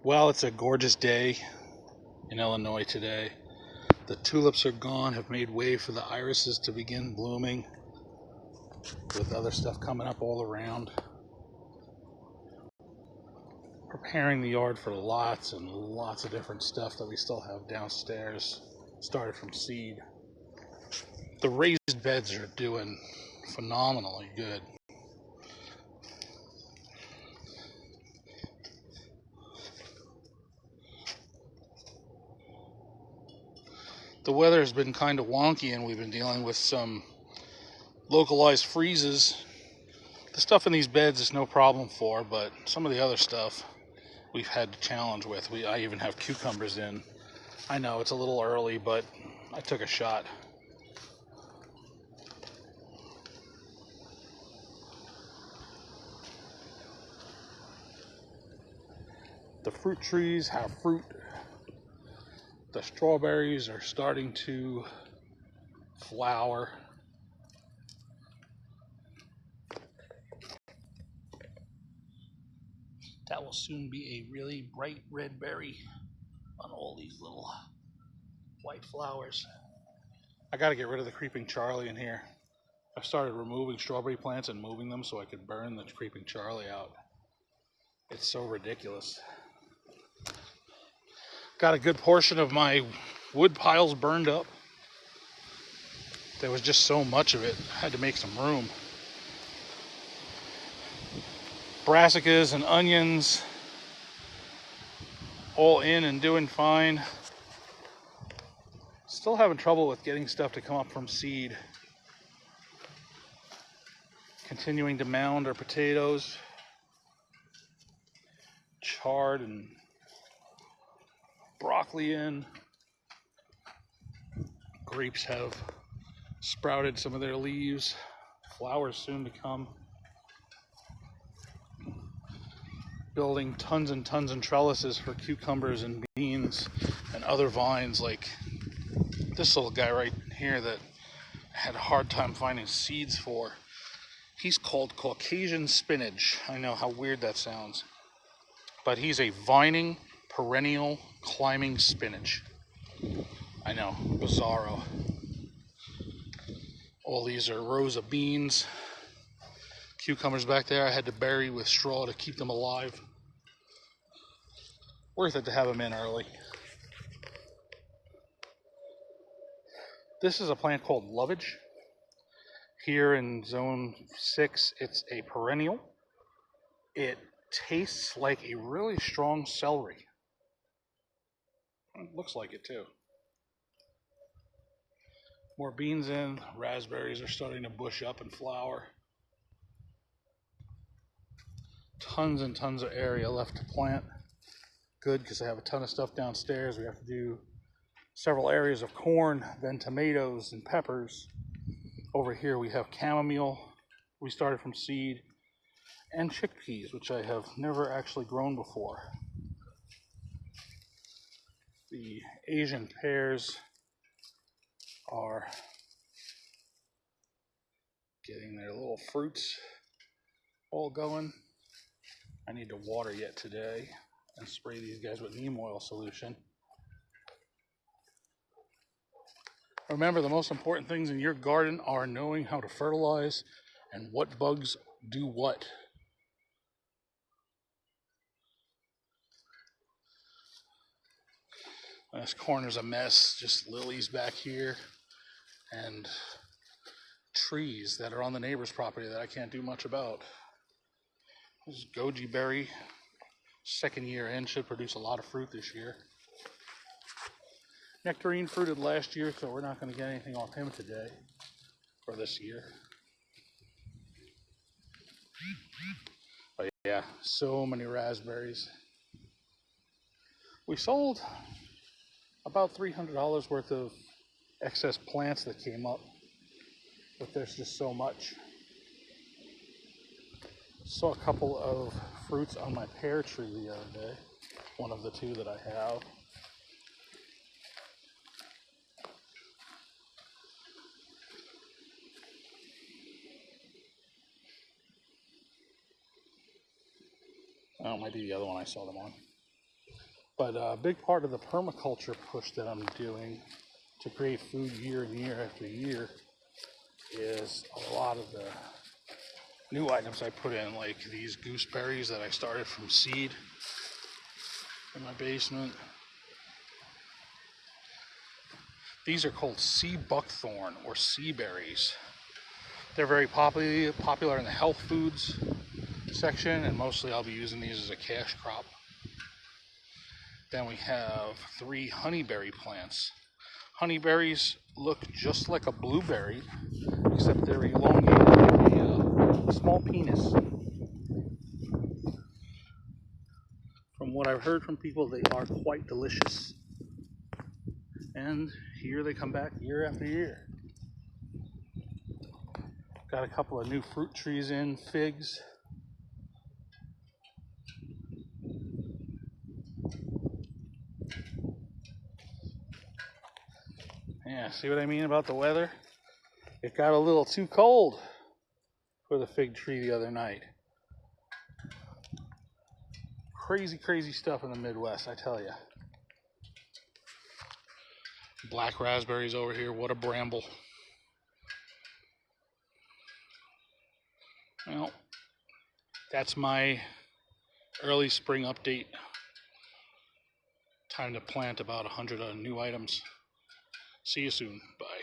Well, it's a gorgeous day in Illinois today. The tulips are gone, have made way for the irises to begin blooming, with other stuff coming up all around. Preparing the yard for lots and lots of different stuff that we still have downstairs, started from seed. The raised beds are doing phenomenally good. The weather has been kind of wonky and we've been dealing with some localized freezes. The stuff in these beds is no problem for, but some of the other stuff we've had to challenge with. I even have cucumbers in. I know it's a little early, but I took a shot. The fruit trees have fruit. The strawberries are starting to flower. That will soon be a really bright red berry on all these little white flowers. I gotta get rid of the creeping Charlie in here. I've started removing strawberry plants and moving them so I could burn the creeping Charlie out. It's so ridiculous. Got a good portion of my wood piles burned up. There was just so much of it. I had to make some room. Brassicas and onions all in and doing fine. Still having trouble with getting stuff to come up from seed. Continuing to mound our potatoes. Chard and broccoli in. Grapes have sprouted some of their leaves. Flowers soon to come. Building tons and tons of trellises for cucumbers and beans and other vines like this little guy right here that I had a hard time finding seeds for. He's called Caucasian spinach. I know how weird that sounds, but he's a vining, perennial, climbing spinach. I know, bizarro. All these are rows of beans. Cucumbers back there I had to bury with straw to keep them alive. Worth it to have them in early. This is a plant called lovage. Here in zone 6, it's a perennial. It tastes like a really strong celery. It looks like it too. More beans in. Raspberries are starting to bush up and flower. Tons and tons of area left to plant. Good, because I have a ton of stuff downstairs. We have to do several areas of corn, then tomatoes and peppers. Over here we have chamomile. We started from seed. And chickpeas, which I have never actually grown before. The Asian pears are getting their little fruits all going. I need to water yet today and spray these guys with neem oil solution. Remember, the most important things in your garden are knowing how to fertilize and what bugs do what. This corner's a mess, just lilies back here and trees that are on the neighbor's property that I can't do much about. This is goji berry, second year in, should produce a lot of fruit this year. Nectarine fruited last year, so we're not going to get anything off him today or this year. But yeah, so many raspberries. We sold about $300 worth of excess plants that came up, but there's just so much. Saw a couple of fruits on my pear tree the other day, one of the two that I have. Oh, it might be the other one I saw them on. But a big part of the permaculture push that I'm doing to create food year and year after year is a lot of the new items I put in, like these gooseberries that I started from seed in my basement. These are called sea buckthorn or sea berries. They're very popular in the health foods section, and mostly I'll be using these as a cash crop. Then we have 3 honeyberry plants. Honeyberries look just like a blueberry, except they're elongated like a small penis. From what I've heard from people, they are quite delicious. And here they come back year after year. Got a couple of new fruit trees in, figs. Yeah, see what I mean about the weather? It got a little too cold for the fig tree the other night. Crazy, crazy stuff in the Midwest, I tell you. Black raspberries over here, what a bramble. Well, that's my early spring update. Time to plant about 100 new items. See you soon. Bye.